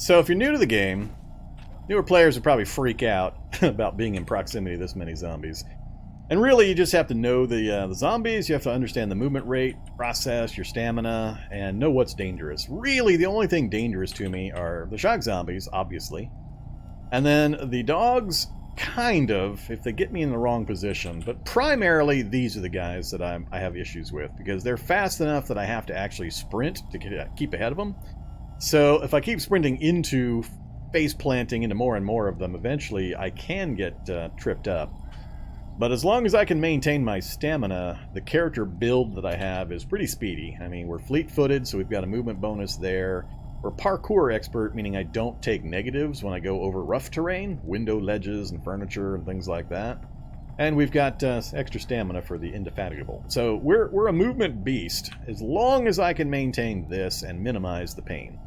So if you're new to the game, newer players would probably freak out about being in proximity to this many zombies. And really, you just have to know the zombies, you have to understand the movement rate, process, your stamina, and know what's dangerous. Really, the only thing dangerous to me are the shock zombies, obviously. And then the dogs, kind of, if they get me in the wrong position. But primarily, these are the guys that I have issues with, because they're fast enough that I have to actually sprint to keep ahead of them. So if I keep sprinting into face planting into more and more of them, eventually I can get tripped up. But as long as I can maintain my stamina, the character build that I have is pretty speedy. I mean, we're fleet-footed, so we've got a movement bonus there. We're parkour expert, meaning I don't take negatives when I go over rough terrain, window ledges and furniture and things like that. And we've got extra stamina for the indefatigable. So we're a movement beast, as long as I can maintain this and minimize the pain.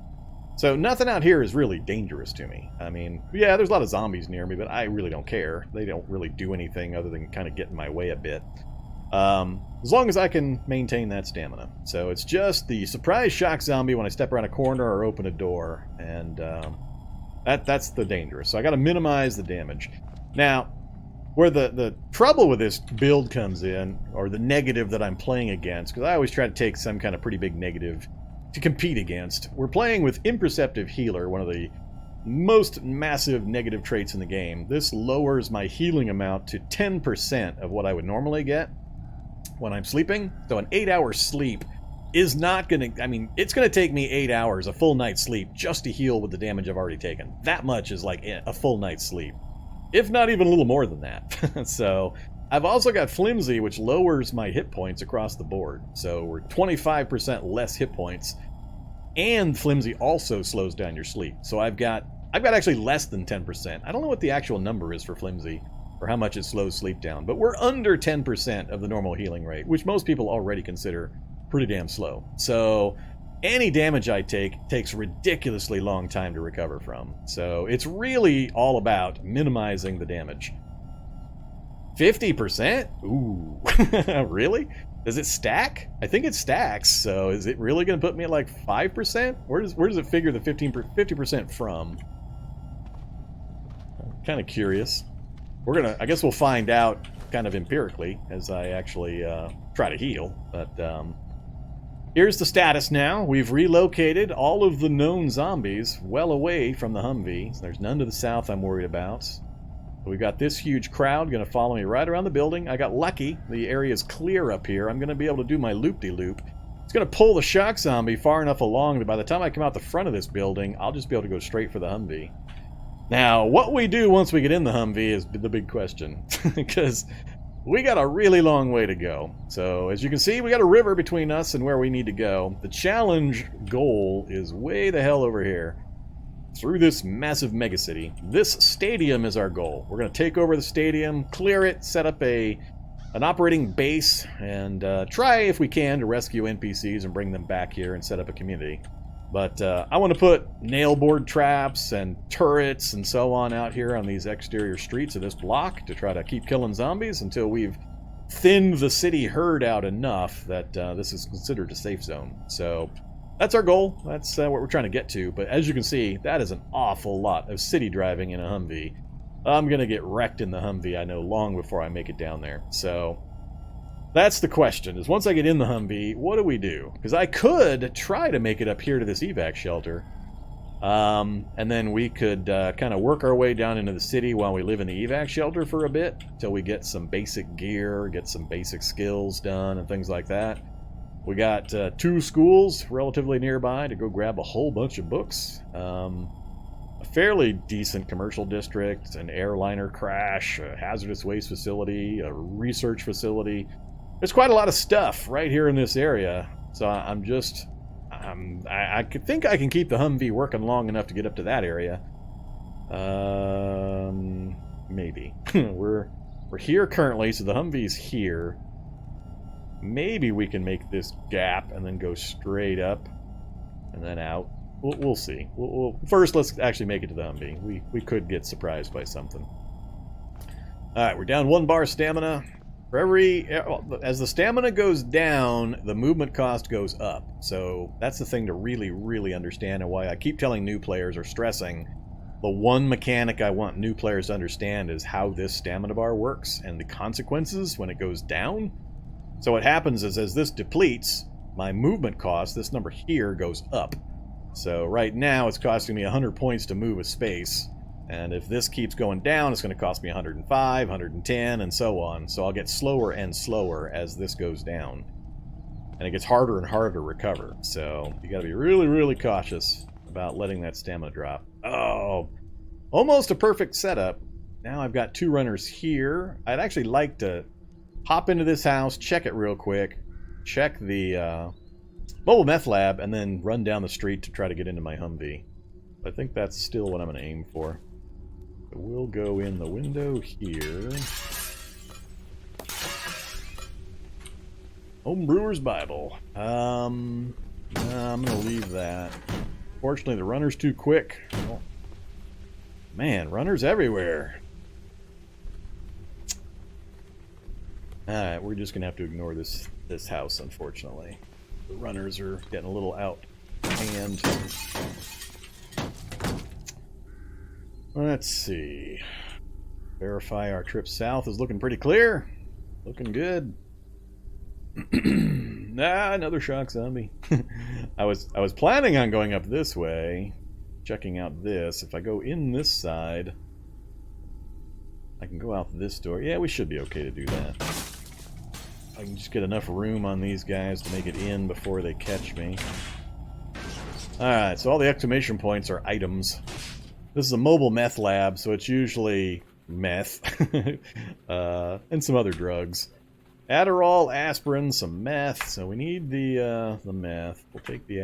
So nothing out here is really dangerous to me. I mean, yeah, there's a lot of zombies near me, but I really don't care. They don't really do anything other than kind of get in my way a bit. As long as I can maintain that stamina. So it's just the surprise shock zombie when I step around a corner or open a door. And that's the dangerous. So I got to minimize the damage. Now, where the trouble with this build comes in, or the negative that I'm playing against, because I always try to take some kind of pretty big negative to compete against. We're playing with Imperceptive Healer, one of the most massive negative traits in the game. This lowers my healing amount to 10% of what I would normally get when I'm sleeping. So an 8-hour sleep is not going to... I mean, it's going to take me 8 hours, a full night's sleep, just to heal with the damage I've already taken. That much is like a full night's sleep. If not even a little more than that. So I've also got Flimsy, which lowers my hit points across the board. So we're 25% less hit points. And Flimsy also slows down your sleep. So I've got actually less than 10%. I don't know what the actual number is for Flimsy, or how much it slows sleep down, but we're under 10% of the normal healing rate, which most people already consider pretty damn slow. So any damage I take takes ridiculously long time to recover from. So it's really all about minimizing the damage. 50%? Ooh, really? Does it stack? I think it stacks, so is it really going to put me at like 5%? Where does it figure the 50% from? I'm kind of curious. I guess we'll find out kind of empirically as I actually try to heal. But here's the status now. We've relocated all of the known zombies well away from the Humvee. There's none to the south I'm worried about. We've got this huge crowd going to follow me right around the building. I got lucky. The area is clear up here. I'm going to be able to do my loop-de-loop. It's going to pull the shock zombie far enough along that by the time I come out the front of this building, I'll just be able to go straight for the Humvee. Now, what we do once we get in the Humvee is the big question, because we got a really long way to go. So, as you can see, we got a river between us and where we need to go. The challenge goal is way the hell over here, through this massive megacity. This stadium is our goal. We're going to take over the stadium, clear it, set up an operating base, and try, if we can, to rescue NPCs and bring them back here and set up a community. But I want to put nailboard traps and turrets and so on out here on these exterior streets of this block to try to keep killing zombies until we've thinned the city herd out enough that this is considered a safe zone. So that's our goal. That's what we're trying to get to. But as you can see, that is an awful lot of city driving in a Humvee. I'm going to get wrecked in the Humvee, I know, long before I make it down there. So that's the question, is once I get in the Humvee, what do we do? Because I could try to make it up here to this evac shelter. And then we could kind of work our way down into the city while we live in the evac shelter for a bit, until we get some basic gear, get some basic skills done, and things like that. We got 2 schools relatively nearby to go grab a whole bunch of books. A fairly decent commercial district, an airliner crash, a hazardous waste facility, a research facility. There's quite a lot of stuff right here in this area. So I think I can keep the Humvee working long enough to get up to that area. Maybe. We're here currently, so the Humvee's here. Maybe we can make this gap and then go straight up and then out. We'll see. First, let's actually make it to the Humvee. We could get surprised by something. Alright, we're down 1 bar stamina. For every, as the stamina goes down, the movement cost goes up. So that's the thing to really, really understand, and why I keep telling new players or stressing. The one mechanic I want new players to understand is how this stamina bar works and the consequences when it goes down. So what happens is, as this depletes, my movement cost, this number here, goes up. So right now it's costing me 100 points to move a space. And if this keeps going down, it's going to cost me 105, 110, and so on. So I'll get slower and slower as this goes down. And it gets harder and harder to recover. So you got to be really, really cautious about letting that stamina drop. Oh, almost a perfect setup. Now I've got 2 runners here. I'd actually like to hop into this house, check it real quick, check the mobile meth lab, and then run down the street to try to get into my Humvee. I think that's still what I'm going to aim for. So we'll go in the window here. Homebrewer's Bible. I'm going to leave that. Fortunately, the runner's too quick. Oh, man, runners everywhere. Alright, we're just going to have to ignore this house, unfortunately. The runners are getting a little out of hand. Let's see. Verify our trip south is looking pretty clear. Looking good. Another shock zombie. I was planning on going up this way, checking out this. If I go in this side, I can go out this door. Yeah, we should be okay to do that. I can just get enough room on these guys to make it in before they catch me. Alright, so all the exclamation points are items. This is a mobile meth lab, so it's usually meth. And some other drugs. Adderall, aspirin, some meth. So we need the meth. We'll take the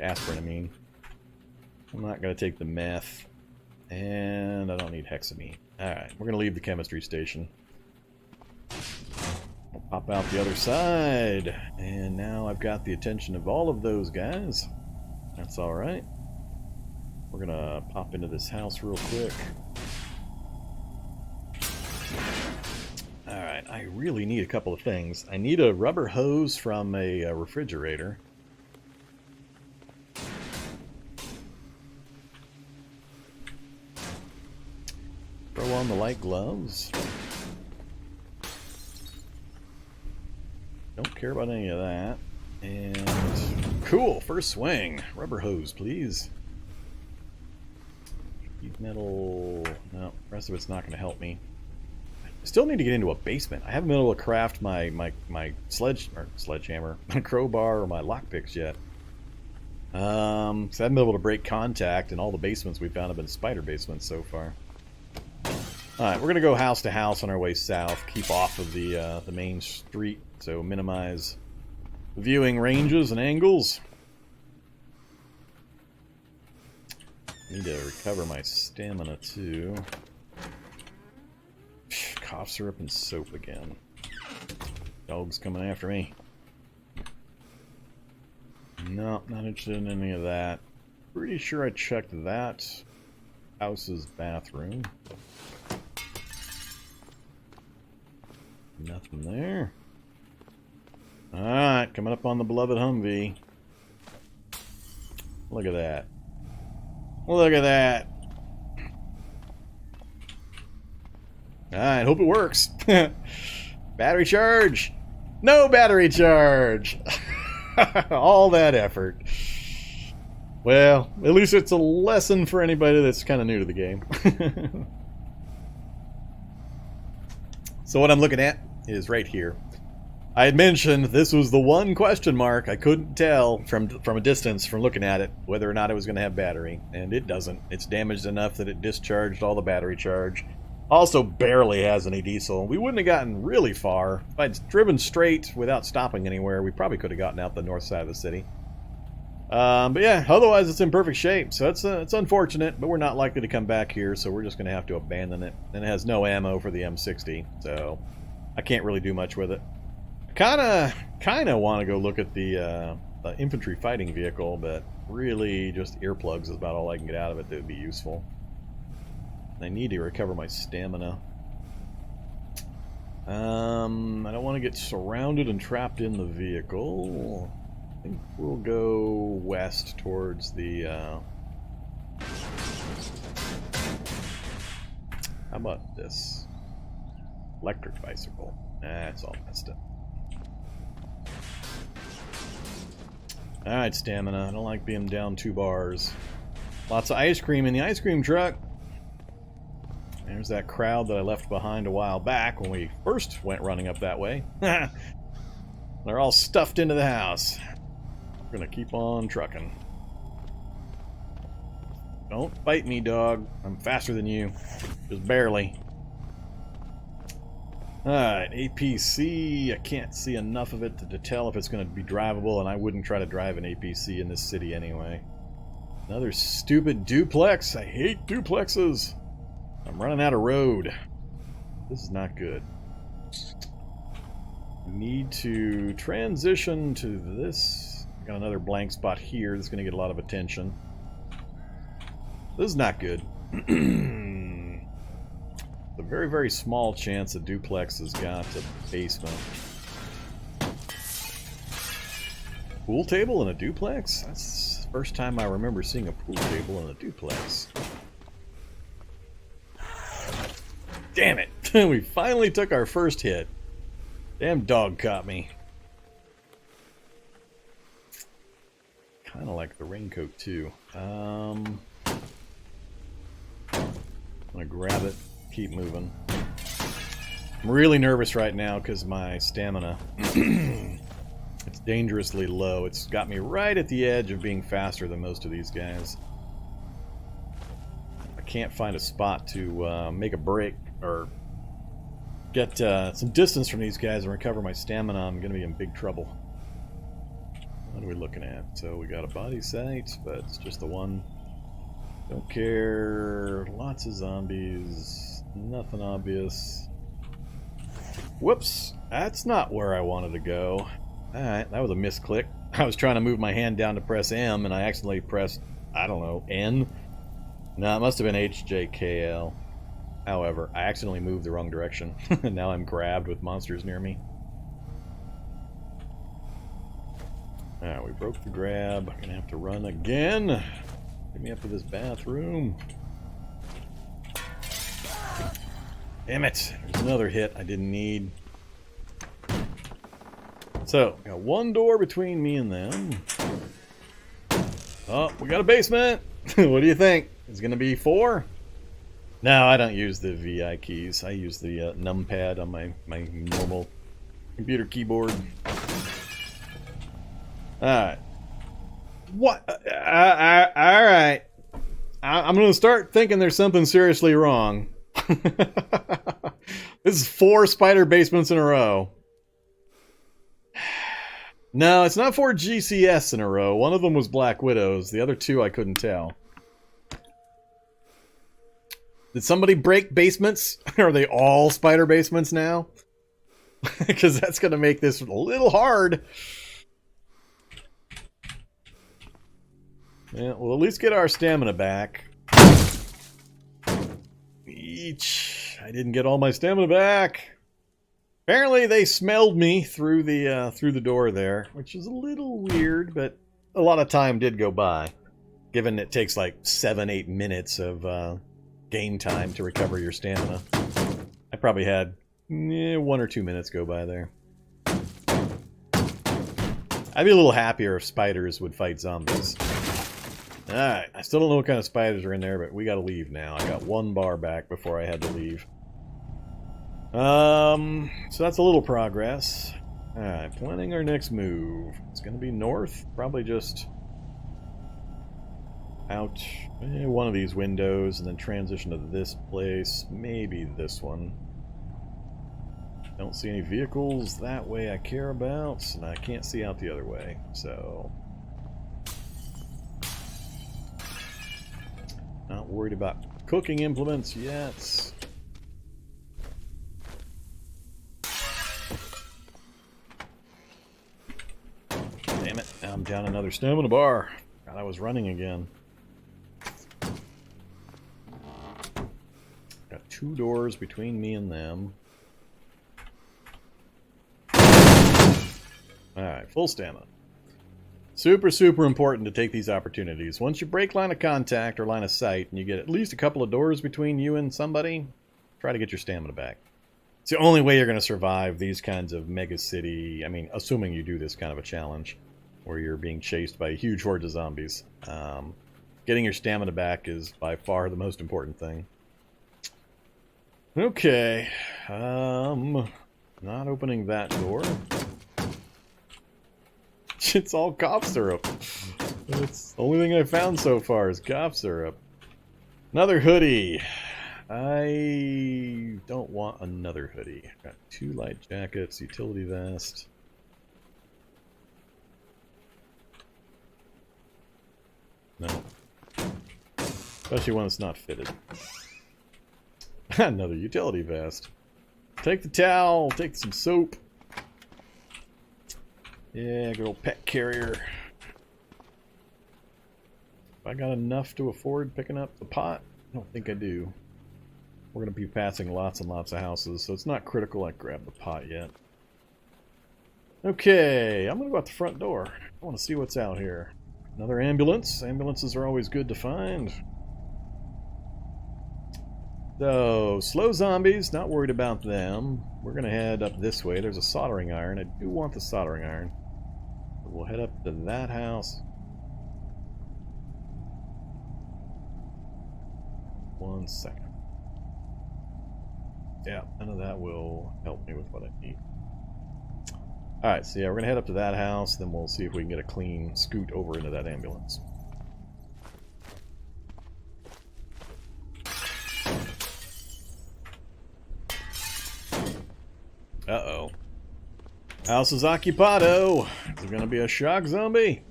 aspirin, I mean. I'm not going to take the meth. And I don't need hexamine. Alright, we're going to leave the chemistry station. We'll pop out the other side. And now I've got the attention of all of those guys. That's alright. We're going to pop into this house real quick. Alright, I really need a couple of things. I need a rubber hose from a refrigerator. Throw on the light gloves. Don't care about any of that. And cool, first swing. Rubber hose, please. Sheet metal. No, the rest of it's not going to help me. I still need to get into a basement. I haven't been able to craft my sledgehammer, my crowbar, or my lockpicks yet. So I haven't been able to break contact, and all the basements we found have been spider basements so far. Alright, we're going to go house to house on our way south. Keep off of the main street, so minimize viewing ranges and angles. Need to recover my stamina too. Cough syrup and soap again. Dog's coming after me. No, not interested in any of that. Pretty sure I checked that house's bathroom. Nothing there. Alright, coming up on the beloved Humvee. Look at that. Look at that. Alright, hope it works. Battery charge. No battery charge. All that effort. Well, at least it's a lesson for anybody that's kind of new to the game. So what I'm looking at is right here. I had mentioned this was the one question mark. I couldn't tell from a distance from looking at it whether or not it was going to have battery, and it doesn't. It's damaged enough that it discharged all the battery charge. Also barely has any diesel. We wouldn't have gotten really far. If I'd driven straight without stopping anywhere, we probably could have gotten out the north side of the city. But yeah, otherwise it's in perfect shape, so it's unfortunate, but we're not likely to come back here, so we're just going to have to abandon it. And it has no ammo for the M60, so I can't really do much with it. I kind of want to go look at the infantry fighting vehicle, but really just earplugs is about all I can get out of it that would be useful. I need to recover my stamina. I don't want to get surrounded and trapped in the vehicle. I think we'll go west towards the... How about this? Electric bicycle. Nah, it's all messed up. Alright, stamina. I don't like being down 2 bars. Lots of ice cream in the ice cream truck. There's that crowd that I left behind a while back when we first went running up that way. They're all stuffed into the house. We're gonna keep on trucking. Don't bite me, dog. I'm faster than you. Just barely. Alright, APC. I can't see enough of it to tell if it's going to be drivable, and I wouldn't try to drive an APC in this city anyway. Another stupid duplex. I hate duplexes. I'm running out of road. This is not good. Need to transition to this. Got another blank spot here that's going to get a lot of attention. This is not good. A very, very small chance a duplex has got a basement. Pool table in a duplex? That's the first time I remember seeing a pool table in a duplex. Damn it! We finally took our first hit. Damn dog caught me. Kind of like the raincoat too. I'm gonna grab it. Keep moving. I'm really nervous right now because my stamina it's dangerously low. It's got me right at the edge of being faster than most of these guys. I can't find a spot to make a break or get some distance from these guys and recover my stamina. I'm going to be in big trouble. What are we looking at? So we got a body sight, but it's just the one. Don't care. Lots of zombies. Nothing obvious. Whoops. That's not where I wanted to go. Alright, that was a misclick. I was trying to move my hand down to press M, and I accidentally pressed, I don't know, N? No, it must have been HJKL. However, I accidentally moved the wrong direction. And now I'm grabbed with monsters near me. Alright, we broke the grab. I'm gonna have to run again. Get me up to this bathroom. Damn it! There's another hit I didn't need. So, got one door between me and them. Oh, we got a basement! What do you think? Is it gonna be 4? No, I don't use the VI keys. I use the numpad on my normal computer keyboard. Alright. What? Alright. I'm gonna start thinking there's something seriously wrong. This is 4 spider basements in a row. No, it's not 4 GCS in a row. One of them was Black Widows. The other 2 I couldn't tell. Did somebody break basements? Are they all spider basements now? Because that's going to make this a little hard. Yeah, we'll at least get our stamina back. I didn't get all my stamina back. Apparently they smelled me through the door there, which is a little weird, but a lot of time did go by, given it takes like 7-8 minutes of game time to recover your stamina. I probably had 1 or 2 minutes go by there. I'd be a little happier if spiders would fight zombies. Alright, I still don't know what kind of spiders are in there, but we gotta leave now. I got 1 bar back before I had to leave. So that's a little progress. Alright, planning our next move. It's gonna be north, probably just out one of these windows and then transition to this place, maybe this one. Don't see any vehicles that way I care about, and I can't see out the other way, so... Not worried about cooking implements yet. Damn it, now I'm down another stamina bar. God, I was running again. Got 2 doors between me and them. Alright, full stamina. Super, super important to take these opportunities. Once you break line of contact or line of sight, and you get at least a couple of doors between you and somebody, try to get your stamina back. It's the only way you're going to survive these kinds of mega city, I mean, assuming you do this kind of a challenge, where you're being chased by huge hordes of zombies. Getting your stamina back is by far the most important thing. Okay. Not opening that door. It's all cough syrup. It's the only thing I've found so far is cough syrup. Another hoodie. I don't want another hoodie. Got 2 light jackets, utility vest. No. Especially when it's not fitted. Another utility vest. Take the towel, take some soap. Yeah, good old pet carrier. Have I got enough to afford picking up the pot? I don't think I do. We're going to be passing lots and lots of houses, so it's not critical I grab the pot yet. Okay, I'm going to go out the front door. I want to see what's out here. Another ambulance. Ambulances are always good to find. So, slow zombies, not worried about them. We're going to head up this way. There's a soldering iron. I do want the soldering iron. We'll head up to that house. 1 second. Yeah, none of that will help me with what I need. Alright, so yeah, we're going to head up to that house, then we'll see if we can get a clean scoot over into that ambulance. Uh-oh. House is occupado. Is it going to be a shock zombie?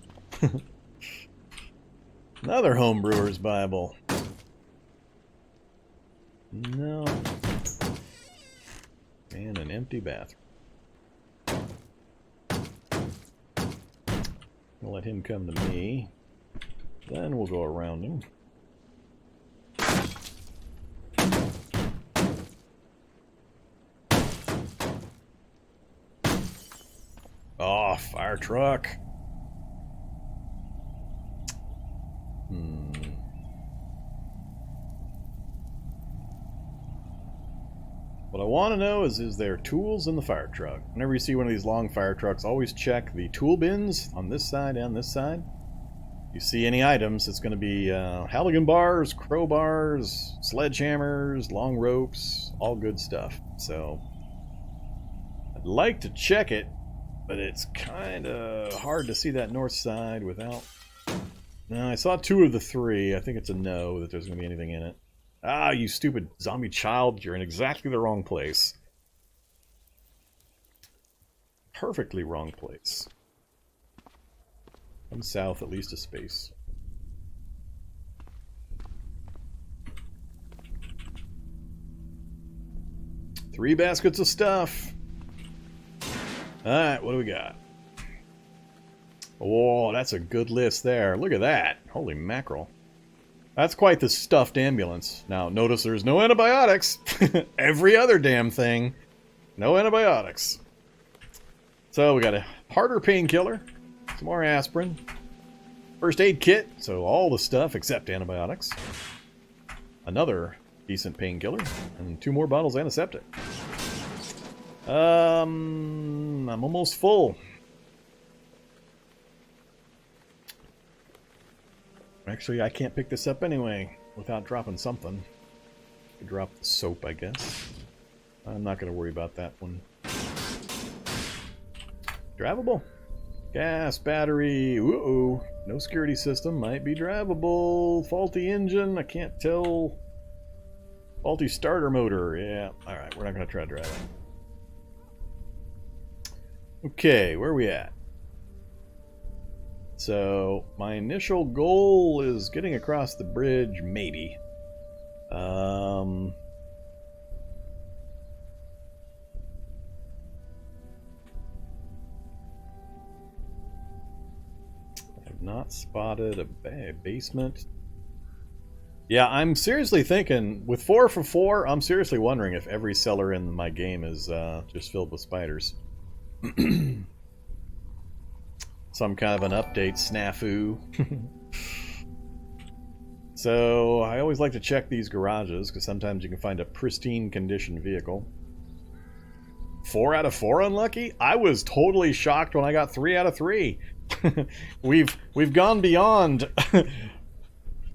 Another homebrewer's Bible. No. And an empty bathroom. I'll let him come to me. Then we'll go around him. Oh, fire truck. What I want to know is there tools in the fire truck? Whenever you see one of these long fire trucks, always check the tool bins on this side and this side. If you see any items, it's going to be Halligan bars, crowbars, sledgehammers, long ropes, all good stuff. So, I'd like to check it, but it's kind of hard to see that north side without... No, I saw 2 of the 3. I think it's a no that there's going to be anything in it. Ah, you stupid zombie child, you're in exactly the wrong place. Perfectly wrong place. Come south at least a space. Three baskets of stuff. Alright, what do we got? Oh, that's a good list there. Look at that. Holy mackerel. That's quite the stuffed ambulance. Now, notice there's no antibiotics. Every other damn thing. No antibiotics. So, we got a harder painkiller. Some more aspirin. First aid kit. So, all the stuff except antibiotics. Another decent painkiller. And 2 more bottles of antiseptic. I'm almost full. Actually, I can't pick this up anyway without dropping something. I drop the soap, I guess. I'm not going to worry about that one. Drivable. Gas, battery. Uh-oh. No security system. Might be drivable. Faulty engine. I can't tell. Faulty starter motor. Yeah. Alright, we're not going to try to drive it. Okay, where are we at? So, my initial goal is getting across the bridge, maybe. I have not spotted a basement. Yeah, I'm seriously thinking, with 4 for 4, I'm seriously wondering if every cellar in my game is just filled with spiders. some kind of an update snafu. So I always like to check these garages because sometimes you can find a pristine condition vehicle. 4 out of 4 unlucky? I was totally shocked when I got 3 out of 3. We've gone beyond.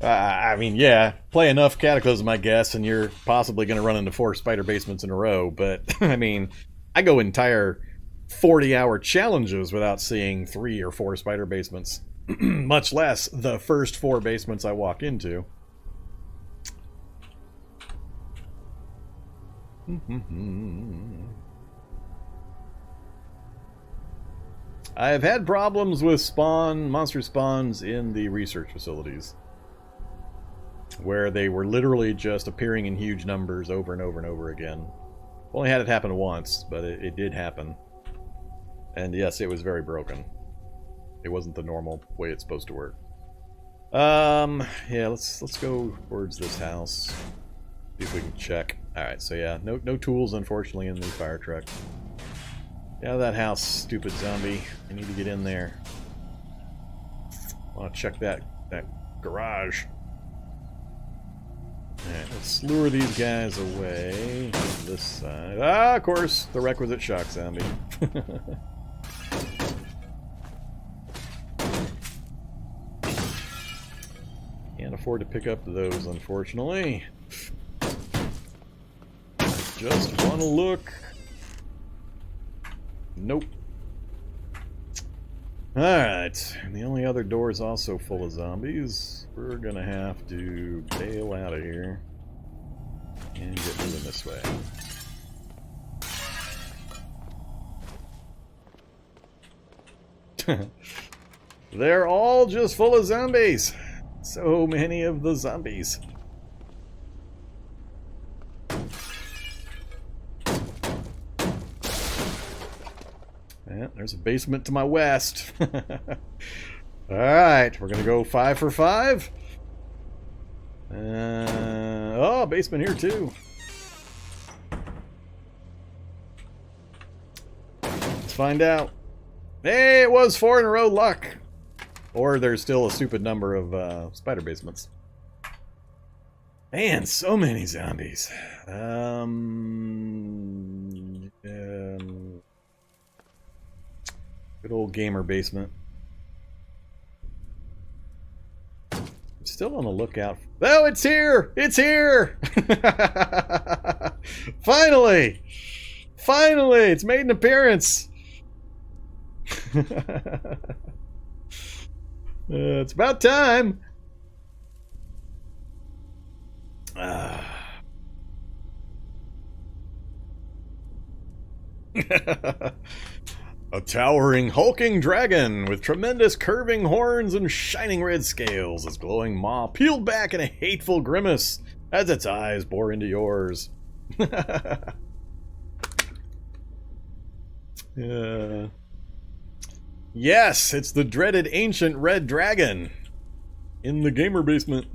I mean, yeah, play enough Cataclysm, I guess, and you're possibly going to run into 4 spider basements in a row. But I mean, I go entire 40-hour challenges without seeing 3 or 4 spider basements. Much less the first 4 basements I walk into. I have had problems with monster spawns in the research facilities, where they were literally just appearing in huge numbers over and over and over again. Only had it happen once, but it did happen. And yes, it was very broken. It wasn't the normal way it's supposed to work. Yeah, let's go towards this house. See if we can check. Alright, so yeah, no tools, unfortunately, in the fire truck. Get out of that house, stupid zombie. I need to get in there. I want to check that garage. Alright, let's lure these guys away. This side. Ah, of course, the requisite shock zombie. Can't afford to pick up those, unfortunately. Just want to look. Nope. Alright, and the only other door is also full of zombies. We're gonna have to bail out of here and get moving this way. They're all just full of zombies. So many of the zombies. Yeah, there's a basement to my west. Alright, we're going to go 5 for 5. Oh, basement here too. Let's find out. Hey, it was 4 in a row luck. Or there's still a stupid number of spider basements. Man, so many zombies. Good old gamer basement. Still on the lookout. Oh, it's here! It's here! Finally! Finally! It's made an appearance! It's about time. A towering, hulking dragon with tremendous curving horns and shining red scales. Its glowing maw peeled back in a hateful grimace as its eyes bore into yours. Yes, it's the dreaded ancient red dragon in the gamer basement.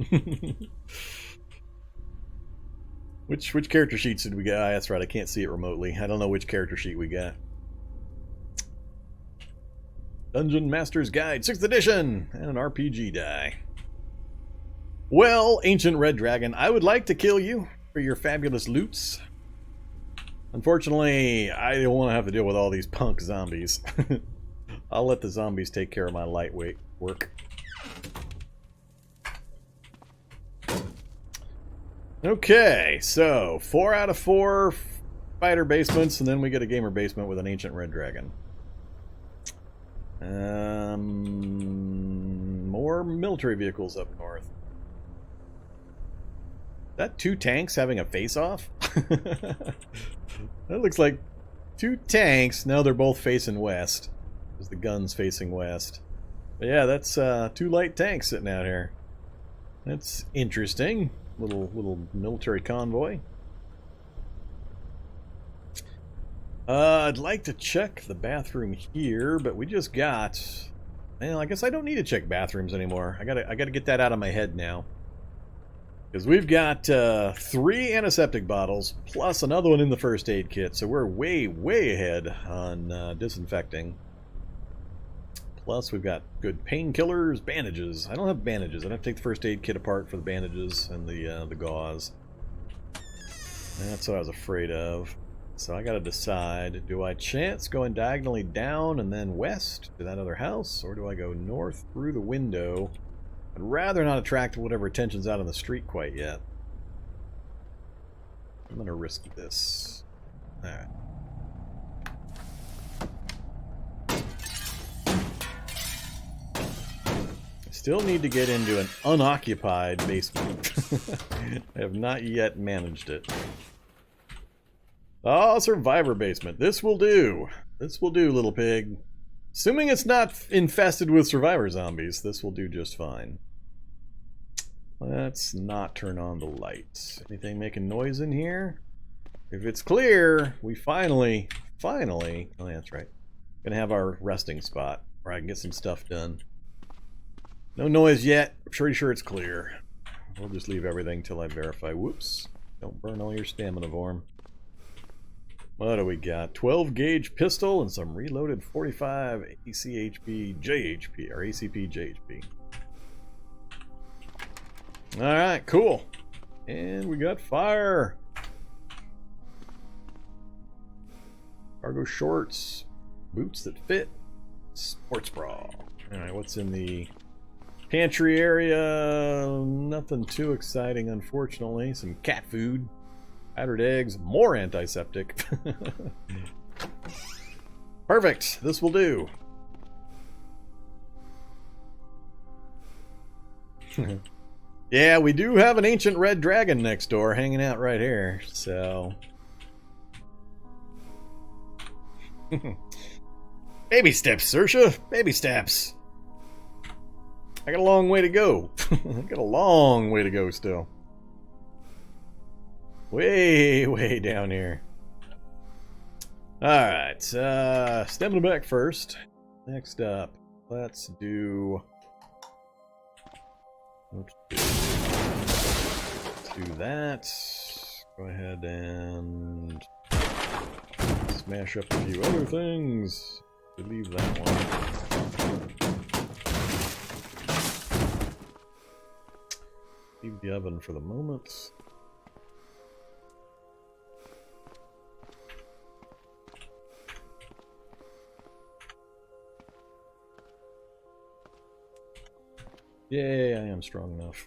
Which character sheets did we get? Ah, that's right, I can't see it remotely. I don't know which character sheet we got. Dungeon Master's Guide, 6th edition, and an RPG die. Well, ancient red dragon, I would like to kill you for your fabulous loots. Unfortunately, I don't want to have to deal with all these punk zombies. I'll let the zombies take care of my lightweight work. Okay, so 4 out of 4 spider basements, and then we get a gamer basement with an ancient red dragon. More military vehicles up north. Is that 2 tanks having a face-off? That looks like 2 tanks. No, they're both facing west. There's the guns facing west. But yeah, that's 2 light tanks sitting out here. That's interesting. Little military convoy. I'd like to check the bathroom here, but we just got... Well, I guess I don't need to check bathrooms anymore. I gotta get that out of my head now. Because we've got 3 antiseptic bottles, plus another one in the first aid kit, so we're way ahead on disinfecting. Plus, we've got good painkillers, bandages. I don't have bandages. I'd have to take the first aid kit apart for the bandages and the gauze. That's what I was afraid of. So I gotta decide, do I chance going diagonally down and then west to that other house, or do I go north through the window? I'd rather not attract whatever attention's out on the street quite yet. I'm gonna risk this. Alright. Still need to get into an unoccupied basement. I have not yet managed it. Oh, survivor basement. This will do. This will do, little pig. Assuming it's not infested with survivor zombies, this will do just fine. Let's not turn on the lights. Anything making noise in here? If it's clear, we finally, oh yeah, that's right, gonna have our resting spot where I can get some stuff done. No noise yet. I'm pretty sure it's clear. We'll just leave everything till I verify. Whoops. Don't burn all your stamina, Vorm. What do we got? 12 gauge pistol and some reloaded 45 ACHP JHP, or ACP JHP. Alright, cool. And we got fire. Cargo shorts, boots that fit, sports bra. Alright, what's in the pantry area? Nothing too exciting, unfortunately. Some cat food, battered eggs, more antiseptic. Perfect, this will do. Yeah, we do have an ancient red dragon next door hanging out right here, so... Baby steps, Saoirse. Baby steps. I got a long way to go. I got a long way to go still. Way, way down here. Alright, stamina back first. Next up, let's do... Let's do that. Go ahead and smash up a few other things. Leave that one. Leave the oven for the moment. Yay, I am strong enough.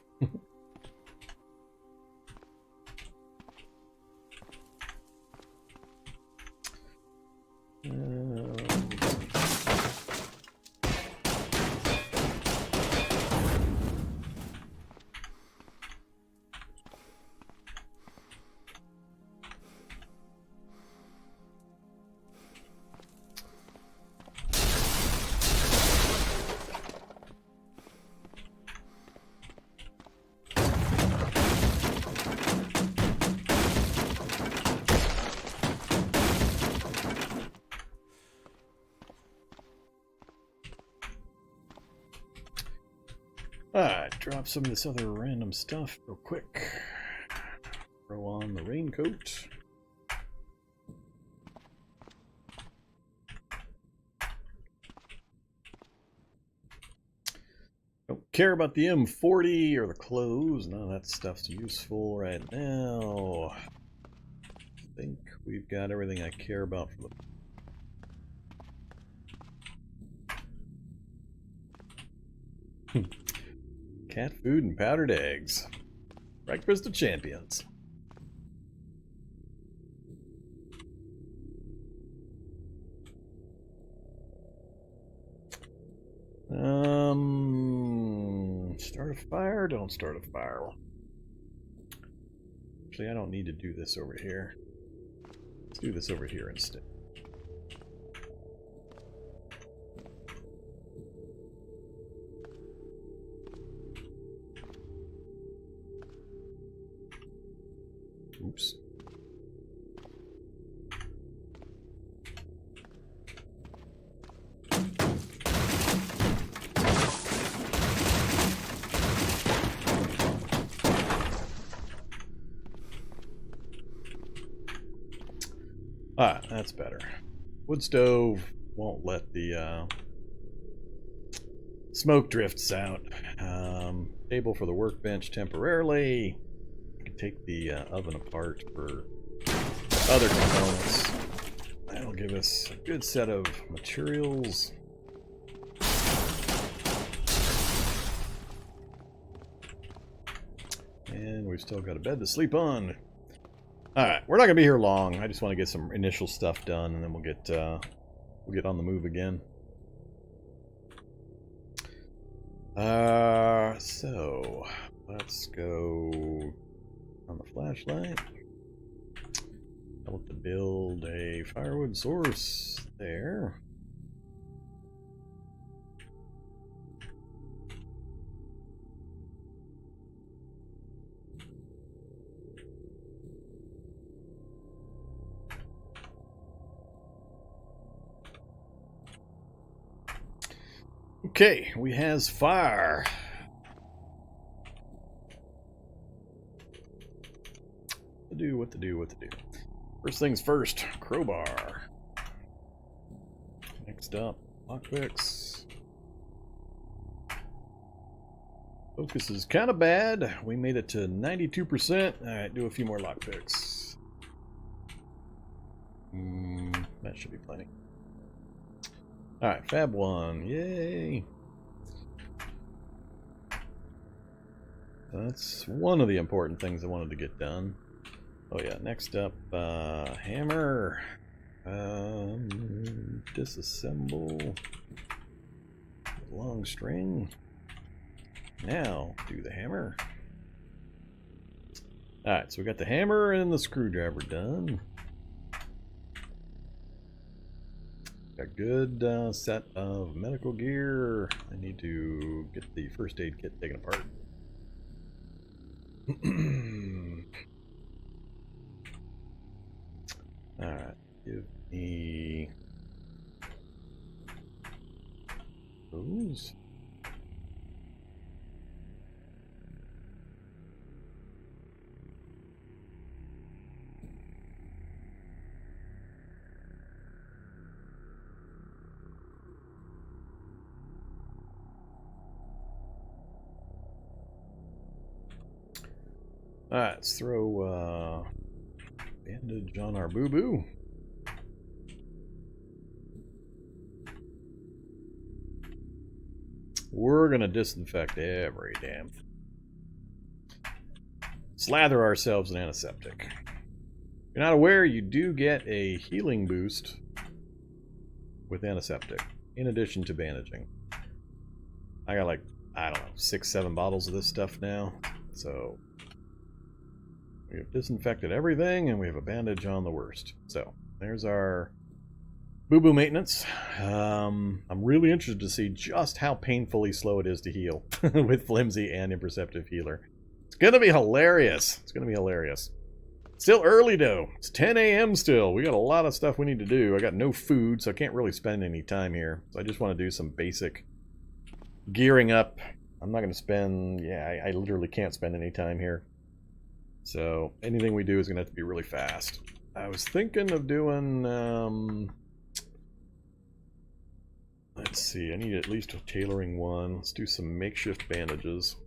Alright, drop some of this other random stuff real quick. Throw on the raincoat. Don't care about the M40 or the clothes. None of that stuff's useful right now. I think we've got everything I care about for the... Cat food and powdered eggs. Breakfast of champions. Start a fire? Don't start a fire. Actually, I don't need to do this over here. Let's do this over here instead. Oops. Ah, that's better. Wood stove won't let the Smoke drifts out. Table for the workbench temporarily. I can take the oven apart for other components. That'll give us a good set of materials. And we've still got a bed to sleep on. Alright, we're not going to be here long. I just want to get some initial stuff done, and then we'll get on the move again. So let's go on the flashlight. I want to build a firewood source there. Okay, we has fire. What to do. First things first, crowbar. Next up, lockpicks. Focus is kind of bad. We made it to 92%. Alright, do a few more lockpicks. That should be plenty. Alright, Fab 1. Yay! That's one of the important things I wanted to get done. Oh yeah, next up, hammer. Disassemble. Long string. Now, do the hammer. Alright, so we got the hammer and the screwdriver done. Got good set of medical gear. I need to get the first aid kit taken apart. Alright, give me those. Alright, let's throw bandage on our boo-boo. We're gonna disinfect every damn thing. Slather ourselves in antiseptic. If you're not aware, you do get a healing boost with antiseptic, in addition to bandaging. I got like, I don't know, 6-7 bottles of this stuff now, so we have disinfected everything, and we have a bandage on the worst. So, there's our boo-boo maintenance. I'm really interested to see just how painfully slow it is to heal with Flimsy and Imperceptive Healer. It's gonna be hilarious. It's gonna be hilarious. Still early, though. It's 10 a.m. still. We got a lot of stuff we need to do. I got no food, so I can't really spend any time here. So I just want to do some basic gearing up. I'm not going to spend... Yeah, I literally can't spend any time here. So anything we do is going to have to be really fast. I was thinking of doing... let's see, I need at least a tailoring one. Let's do some makeshift bandages.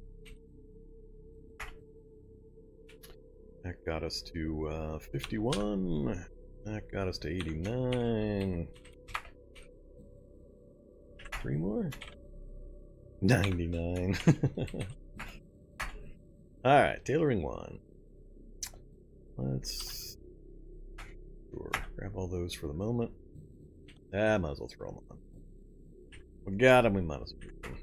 That got us to 51. That got us to 89. 3 more? 99. Alright, tailoring 1. Let's grab all those for the moment. Might as well throw them on. We got them, we might as well use them.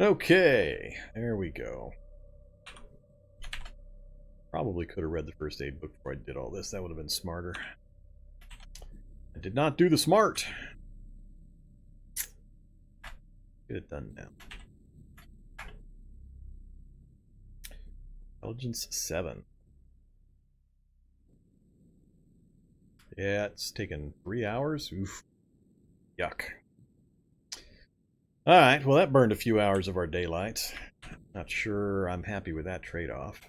Okay, there we go. Probably could have read the first aid book before I did all this. That would have been smarter. I did not do the smart. Get it done now. Intelligence 7. Yeah, it's taken 3 hours. Oof. Yuck. Alright, well that burned a few hours of our daylight. Not sure I'm happy with that trade-off.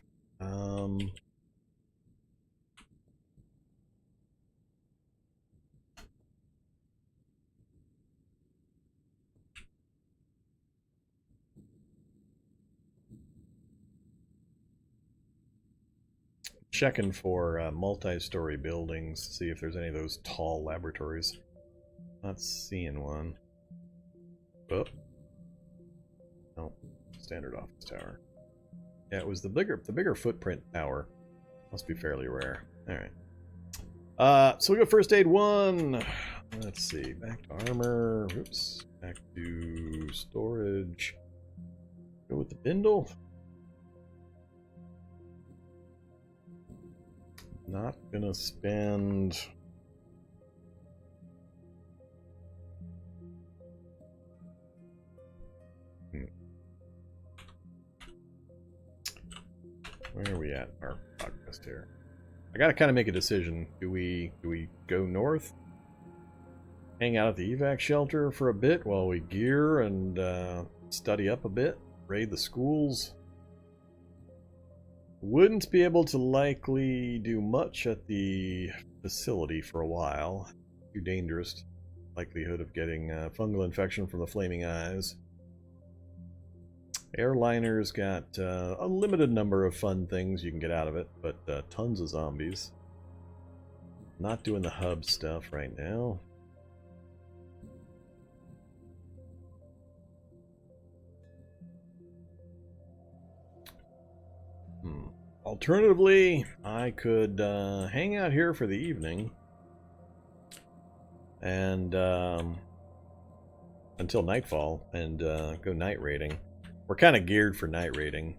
Checking for multi-story buildings, see if there's any of those tall laboratories. Not seeing one. Oh. No, standard office tower. Yeah, it was the bigger footprint tower. Must be fairly rare. Alright. So we got first aid 1. Let's see. Back to armor. Oops. Back to storage. Go with the bindle. Not gonna spend... Where are we at our podcast here? I gotta kind of make a decision. Do we go north? Hang out at the evac shelter for a bit while we gear and study up a bit? Raid the schools? Wouldn't be able to likely do much at the facility for a while. Too dangerous. Likelihood of getting fungal infection from the flaming eyes. Airliner's got a limited number of fun things you can get out of it, but tons of zombies. Not doing the hub stuff right now. Alternatively, I could hang out here for the evening and until nightfall and go night raiding. We're kind of geared for night raiding.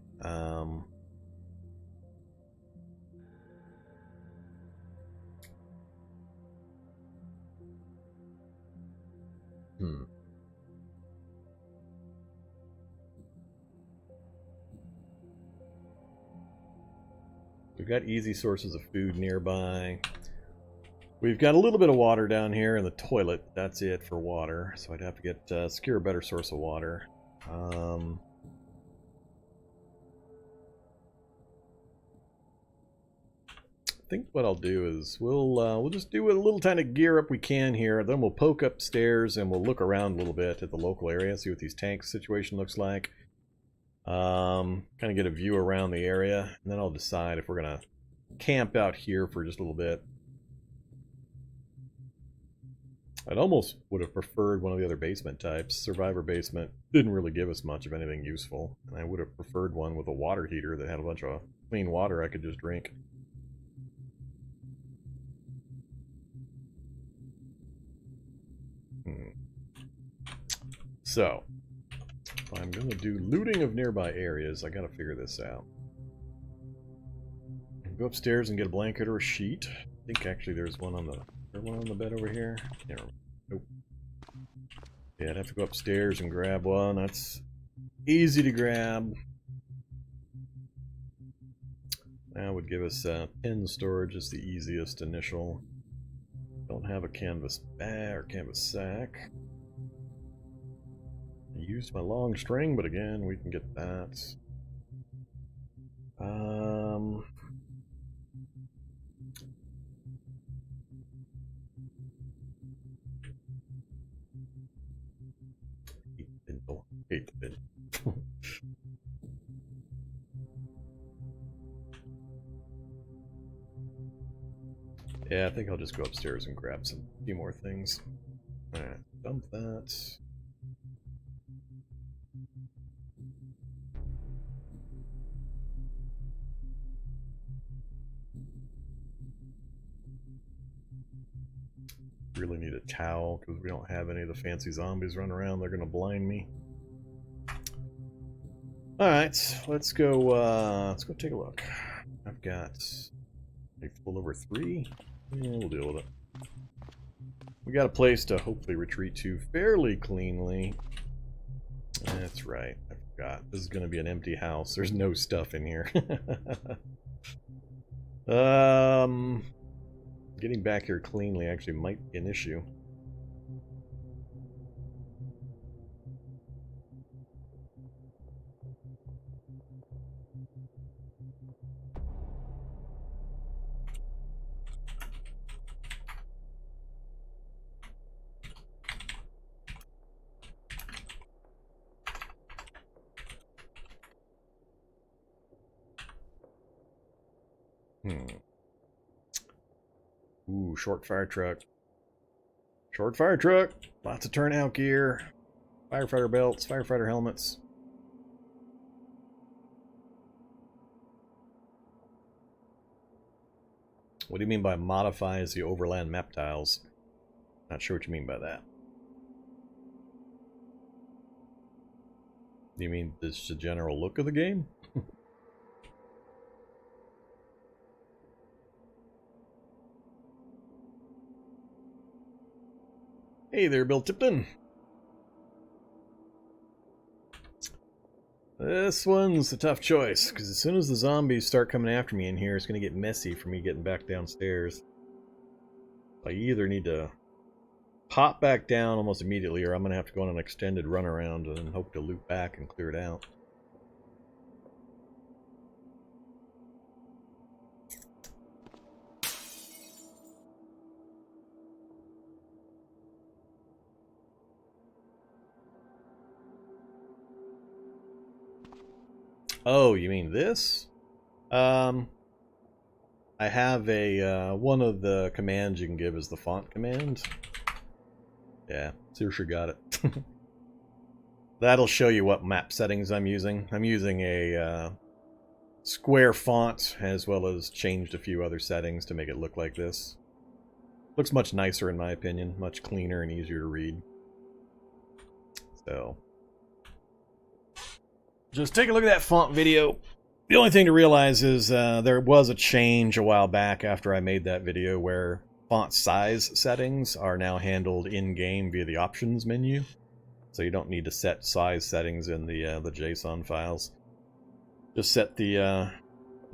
We've got easy sources of food nearby. We've got a little bit of water down here in the toilet. That's it for water. So I'd have to get secure a better source of water. I think what I'll do is we'll just do a little tiny gear up we can here. Then we'll poke upstairs and we'll look around a little bit at the local area, see what these tanks situation looks like. Kind of get a view around the area, and then I'll decide if we're gonna camp out here for just a little bit. I'd almost would have preferred one of the other basement types. Survivor basement didn't really give us much of anything useful, and I would have preferred one with a water heater that had a bunch of clean water I could just drink. So, if I'm going to do looting of nearby areas, I got to figure this out. Go upstairs and get a blanket or a sheet. I think actually there's one on the bed over here. Can't remember. Nope. Yeah, I'd have to go upstairs and grab one. That's easy to grab. That would give us pin storage as the easiest initial. Don't have a canvas bag or canvas sack. I used my long string, but again, we can get that. Hate the bindle. Yeah, I think I'll just go upstairs and grab a few more things. Alright, dump that. Really need a towel because we don't have any of the fancy zombies running around. They're gonna blind me. Alright, let's go take a look. I've got a full over 3. Yeah, we'll deal with it. We got a place to hopefully retreat to fairly cleanly. That's right, I forgot. This is gonna be an empty house. There's no stuff in here. Getting back here cleanly actually might be an issue. Ooh, short fire truck. Short fire truck. Lots of turnout gear. Firefighter belts, firefighter helmets. What do you mean by modifies the overland map tiles? Not sure what you mean by that. You mean this the general look of the game? Hey there, Bill Tipton. This one's a tough choice, because as soon as the zombies start coming after me in here, it's going to get messy for me getting back downstairs. I either need to pop back down almost immediately, or I'm going to have to go on an extended run around and hope to loop back and clear it out. Oh, you mean this? I have a, one of the commands you can give is the font command. Yeah, seriously got it. That'll show you what map settings I'm using. I'm using a square font, as well as changed a few other settings to make it look like this. Looks much nicer in my opinion, much cleaner and easier to read. So... just take a look at that font video. The only thing to realize is there was a change a while back after I made that video where font size settings are now handled in-game via the options menu. So you don't need to set size settings in the JSON files. Just set the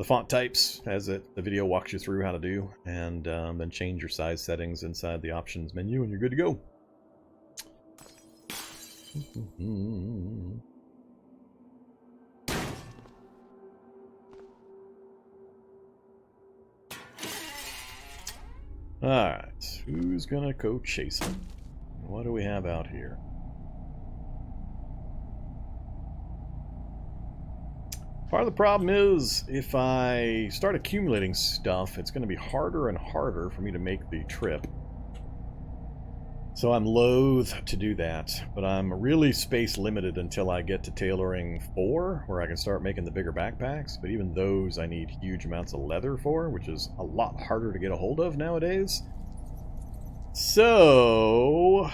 font types as the video walks you through how to do, and then change your size settings inside the options menu, and you're good to go. Alright, who's gonna go chase him? What do we have out here? Part of the problem is, if I start accumulating stuff, it's gonna be harder and harder for me to make the trip. So I'm loath to do that, but I'm really space limited until I get to tailoring 4, where I can start making the bigger backpacks, but even those I need huge amounts of leather for, which is a lot harder to get a hold of nowadays. So...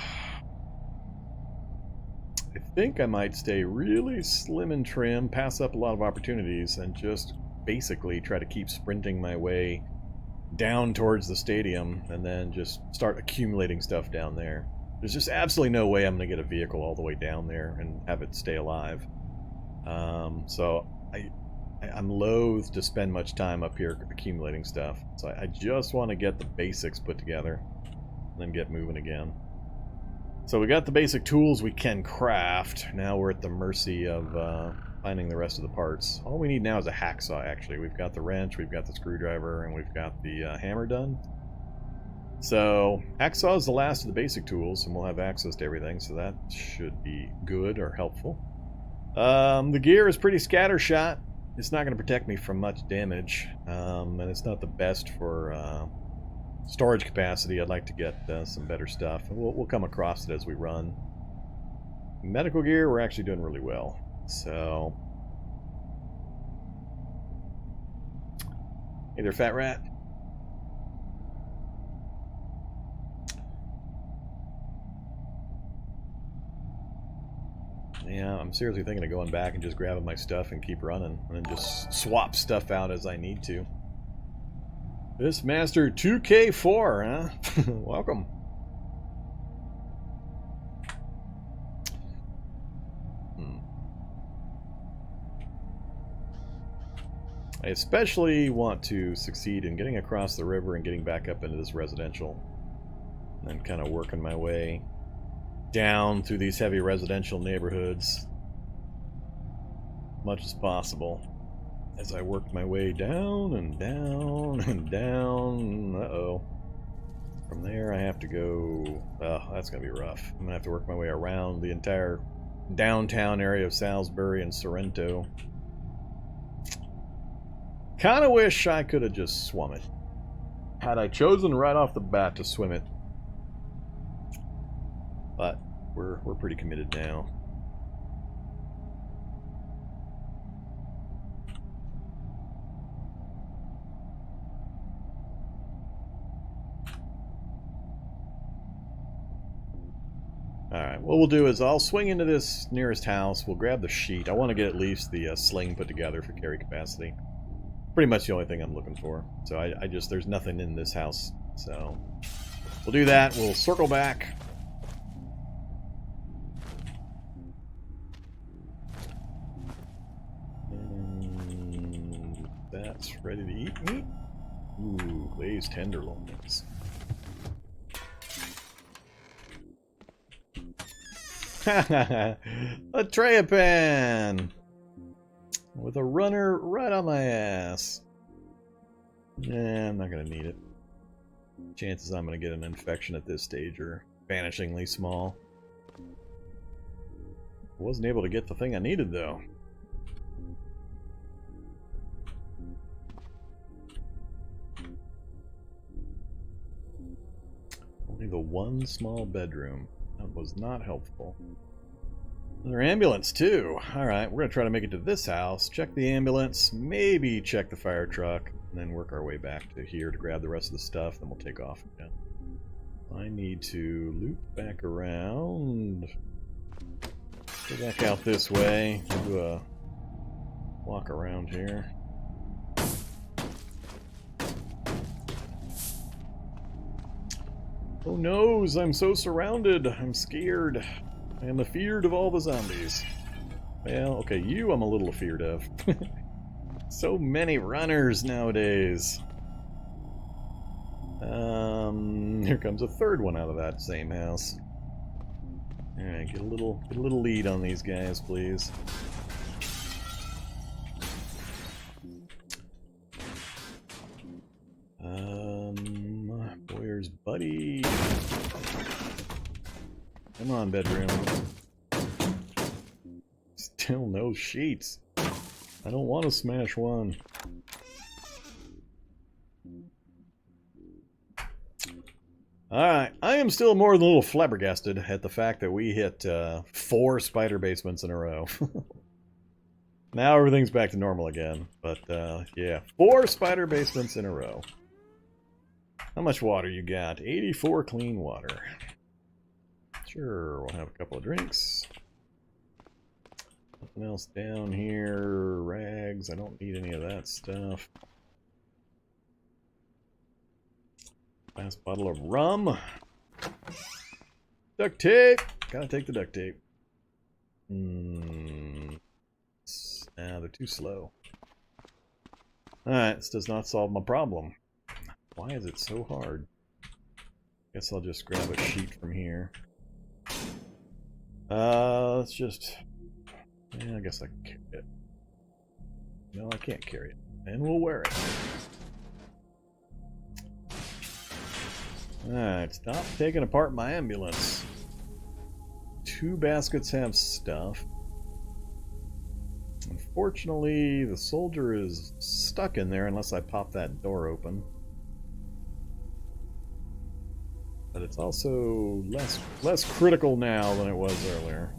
I think I might stay really slim and trim, pass up a lot of opportunities, and just basically try to keep sprinting my way down towards the stadium, and then just start accumulating stuff down there. There's just absolutely no way I'm going to get a vehicle all the way down there and have it stay alive. So I'm loath to spend much time up here accumulating stuff. So I just want to get the basics put together, and then get moving again. So we got the basic tools we can craft. Now we're at the mercy of finding the rest of the parts. All we need now is a hacksaw, actually. We've got the wrench, we've got the screwdriver, and we've got the hammer done. So, hacksaw is the last of the basic tools, and we'll have access to everything, so that should be good or helpful. The gear is pretty scattershot. It's not going to protect me from much damage, and it's not the best for storage capacity. I'd like to get some better stuff, and we'll come across it as we run. Medical gear, we're actually doing really well. So, hey there, fat rat. Yeah, I'm seriously thinking of going back and just grabbing my stuff and keep running, and then just swap stuff out as I need to. This Master 2K4, huh? Welcome. I especially want to succeed in getting across the river and getting back up into this residential. And then kind of working my way down through these heavy residential neighborhoods as much as possible. As I work my way down and down and down. Uh-oh. From there I have to go... oh, that's going to be rough. I'm going to have to work my way around the entire downtown area of Salisbury and Sorrento. Kind of wish I could have just swum it. Had I chosen right off the bat to swim it. But we're pretty committed now. Alright, what we'll do is I'll swing into this nearest house. We'll grab the sheet. I want to get at least the sling put together for carry capacity. Pretty much the only thing I'm looking for. So I just, there's nothing in this house. So we'll do that. We'll circle back. And that's ready to eat meat. Ooh, glazed tenderloins. A Treyapan! With a runner right on my ass. Nah, I'm not gonna need it. Chances I'm gonna get an infection at this stage are vanishingly small. Wasn't able to get the thing I needed though. Only the one small bedroom. That was not helpful. Another ambulance too. Alright, we're gonna try to make it to this house, check the ambulance, maybe check the fire truck, and then work our way back to here to grab the rest of the stuff, then we'll take off again. I need to loop back around. Go back out this way. Do a walk around here. Oh noes, I'm so surrounded. I'm scared. I am afeared of all the zombies. Well, okay, you I'm a little afeared of. So many runners nowadays. Here comes a third one out of that same house. Alright, get a little lead on these guys, please. Where's Buddy? Come on, bedroom. Still no sheets. I don't want to smash one. Alright, I am still more than a little flabbergasted at the fact that we hit 4 spider basements in a row. Now everything's back to normal again. But yeah, 4 spider basements in a row. How much water you got? 84 clean water. Sure, we'll have a couple of drinks. Nothing else down here. Rags, I don't need any of that stuff. Last bottle of rum. Duct tape! Gotta take the duct tape. They're too slow. Alright, this does not solve my problem. Why is it so hard? Guess I'll just grab a sheet from here. Let's just... Yeah, I guess I can carry it. No, I can't carry it. And we'll wear it. Alright, stop taking apart my ambulance. 2 baskets have stuff. Unfortunately, the soldier is stuck in there unless I pop that door open. But it's also less critical now than it was earlier.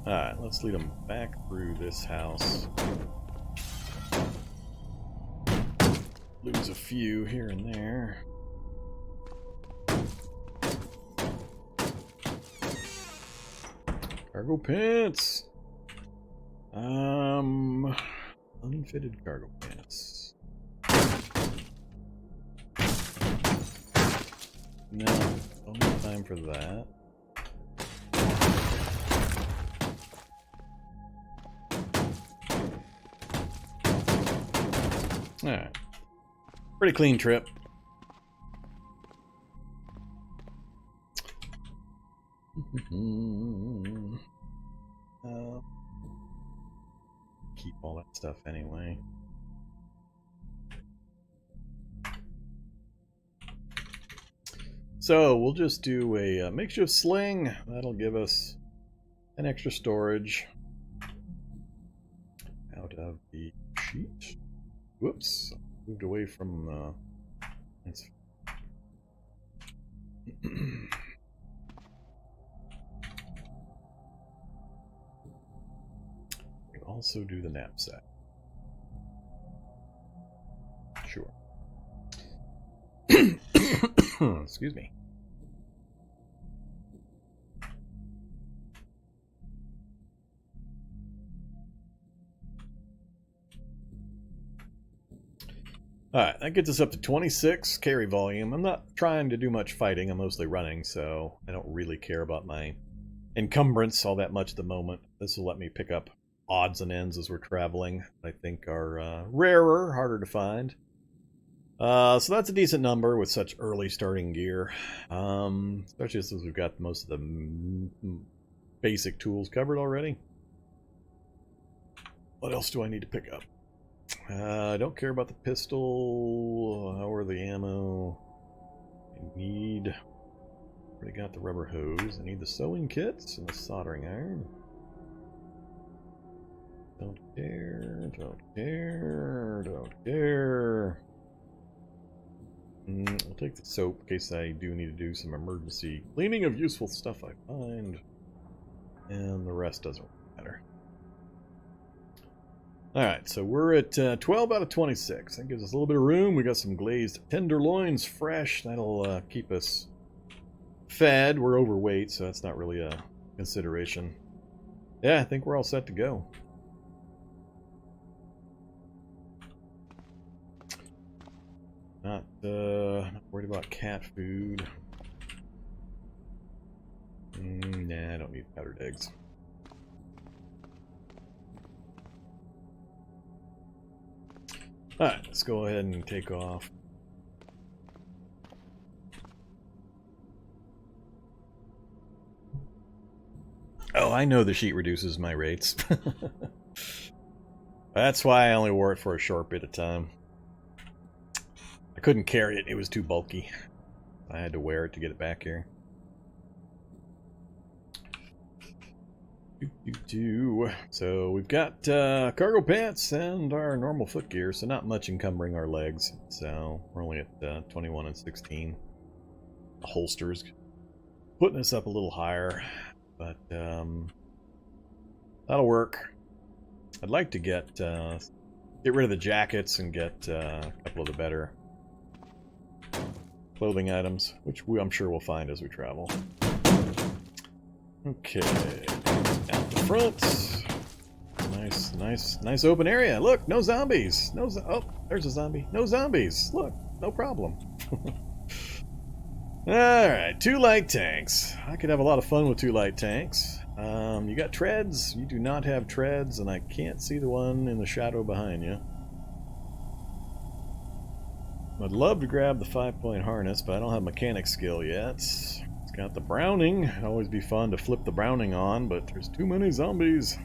Alright, let's lead them back through this house. Lose a few here and there. Cargo pants! Unfitted cargo pants. No, don't have time for that. Alright. Pretty clean trip. Keep all that stuff anyway. So we'll just do a makeshift sling. That'll give us an extra storage out of the sheet. Whoops, moved away from that's we'll also do the knapsack. Sure. Excuse me. Alright, that gets us up to 26 carry volume. I'm not trying to do much fighting, I'm mostly running, so I don't really care about my encumbrance all that much at the moment. This will let me pick up odds and ends as we're traveling, I think are rarer, harder to find. So that's a decent number with such early starting gear, especially since we've got most of the basic tools covered already. What else do I need to pick up? I don't care about the pistol or the ammo. I need... already got the rubber hose. I need the sewing kits and the soldering iron. Don't care, don't care, don't care. I'll take the soap in case I do need to do some emergency cleaning of useful stuff I find. And the rest doesn't matter. Alright, so we're at 12 out of 26. That gives us a little bit of room. We got some glazed tenderloins fresh. That'll keep us fed. We're overweight, so that's not really a consideration. Yeah, I think we're all set to go. Not worried about cat food. Nah, I don't need powdered eggs. Alright, let's go ahead and take off. Oh, I know the sheet reduces my rates. That's why I only wore it for a short bit of time. I couldn't carry it, it was too bulky. I had to wear it to get it back here. So we've got cargo pants and our normal foot gear, so not much encumbering our legs. So we're only at 21 and 16. The holsters putting us up a little higher, but that'll work. I'd like to get rid of the jackets and get a couple of the better clothing items, which I'm sure we'll find as we travel. Okay, out the front. Nice open area. Look, no zombies. Oh, there's a zombie. No zombies. Look, no problem. Alright, 2 light tanks. I could have a lot of fun with 2 light tanks. You got treads. You do not have treads, and I can't see the one in the shadow behind you. I'd love to grab the 5-point harness, but I don't have mechanic skill yet. It's got the Browning. It'd always be fun to flip the Browning on, but there's too many zombies.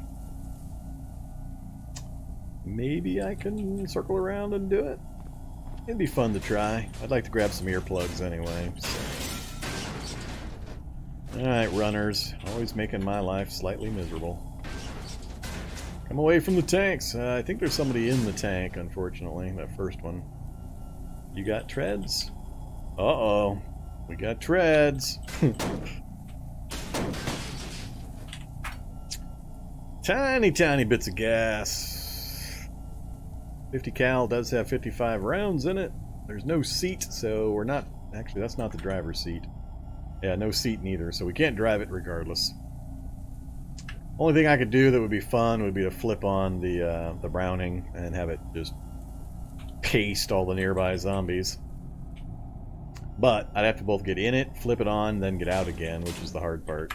Maybe I can circle around and do it. It'd be fun to try. I'd like to grab some earplugs anyway. So. Alright, runners. Always making my life slightly miserable. Come away from the tanks. I think there's somebody in the tank, unfortunately. That first one. You got treads? Uh-oh. We got treads. Tiny bits of gas. 50 cal does have 55 rounds in it. There's no seat, so we're not... Actually, that's not the driver's seat. Yeah, no seat neither, so we can't drive it regardless. Only thing I could do that would be fun would be to flip on the Browning and have it just paste all the nearby zombies. But I'd have to both get in it, flip it on, then get out again, which is the hard part.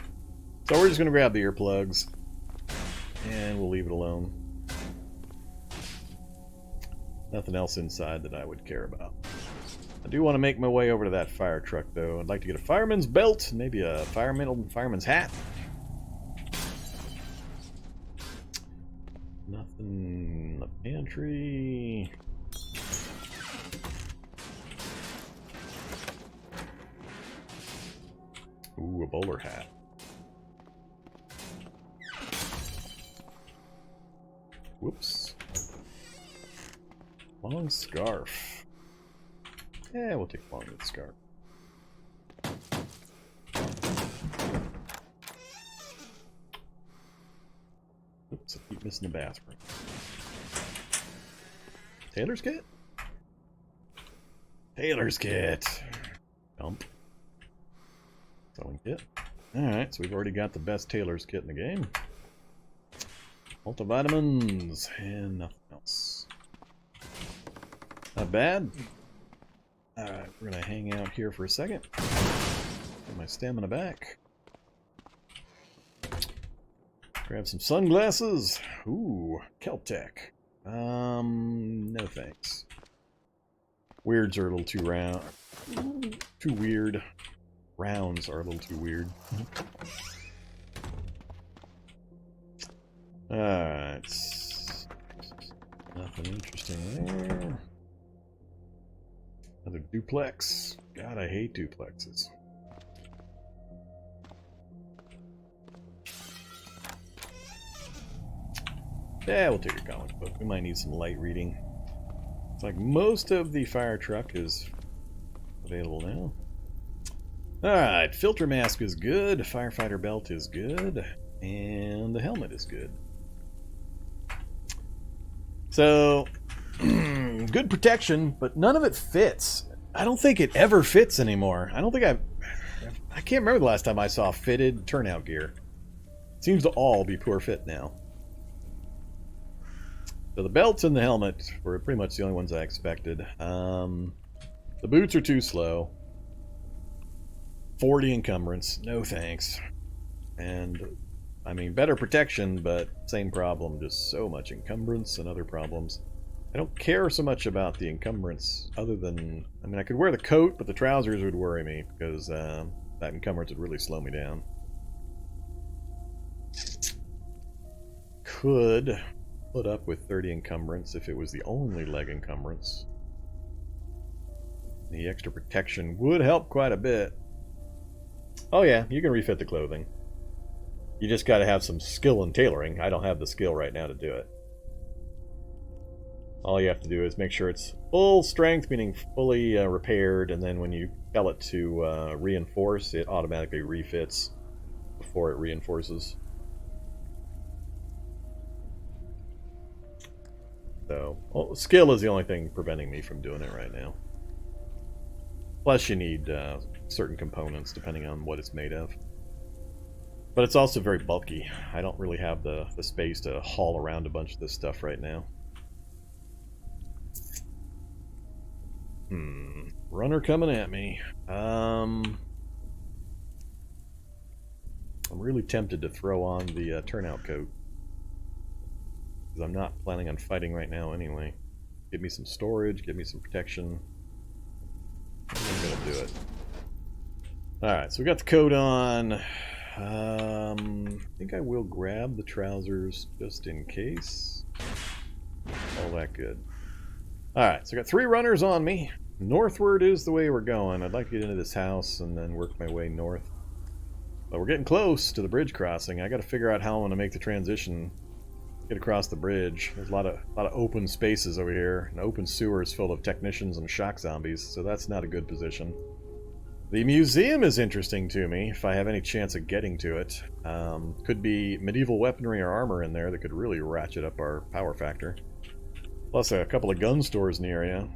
So we're just going to grab the earplugs, and we'll leave it alone. Nothing else inside that I would care about. I do want to make my way over to that fire truck, though. I'd like to get a fireman's belt, maybe a fireman's hat. Nothing in the pantry. Ooh, a bowler hat. Whoops. Long scarf. Yeah, we'll take long scarf. Oops, I keep missing the bathroom. Tailor's kit? Tailor's kit. Dump. Selling kit. Alright, so we've already got the best tailor's kit in the game. Multivitamins and nothing else. Not bad. Alright, we're gonna hang out here for a second. Get my stamina back. Grab some sunglasses. Ooh, Keltec. No thanks. Weirds are a little too round. Too weird. Rounds are a little too weird. Alright. Nothing interesting there. Another duplex. God, I hate duplexes. Yeah, we'll take a comic book. We might need some light reading. It's like most of the fire truck is available now. Alright, filter mask is good, firefighter belt is good, and the helmet is good. So, good protection, but none of it fits. I don't think it ever fits anymore. I can't remember the last time I saw fitted turnout gear. It seems to all be poor fit now. So the belts and the helmet were pretty much the only ones I expected. The boots are too slow. 40 encumbrance, no thanks. And, I mean, better protection, but same problem, just so much encumbrance and other problems. I don't care so much about the encumbrance, other than, I mean, I could wear the coat, but the trousers would worry me, because that encumbrance would really slow me down. Could put up with 30 encumbrance if it was the only leg encumbrance. The extra protection would help quite a bit. Oh yeah, you can refit the clothing. You just gotta have some skill in tailoring. I don't have the skill right now to do it. All you have to do is make sure it's full strength, meaning fully repaired, and then when you tell it to reinforce, it automatically refits before it reinforces. So, well, skill is the only thing preventing me from doing it right now. Plus you need certain components depending on what it's made of. But it's also very bulky. I don't really have the space to haul around a bunch of this stuff right now. Runner coming at me. I'm really tempted to throw on the turnout coat. Because I'm not planning on fighting right now anyway. Give me some storage, give me some protection. I'm gonna do it. Alright, so we got the coat on. I think I will grab the trousers just in case. All that good. Alright, so I got 3 runners on me. Northward is the way we're going. I'd like to get into this house and then work my way north. But we're getting close to the bridge crossing. I gotta figure out how I'm gonna make the transition. Get across the bridge. There's a lot of open spaces over here. An open sewers full of technicians and shock zombies, so that's not a good position. The museum is interesting to me, if I have any chance of getting to it. Could be medieval weaponry or armor in there that could really ratchet up our power factor. Plus a couple of gun stores in the area.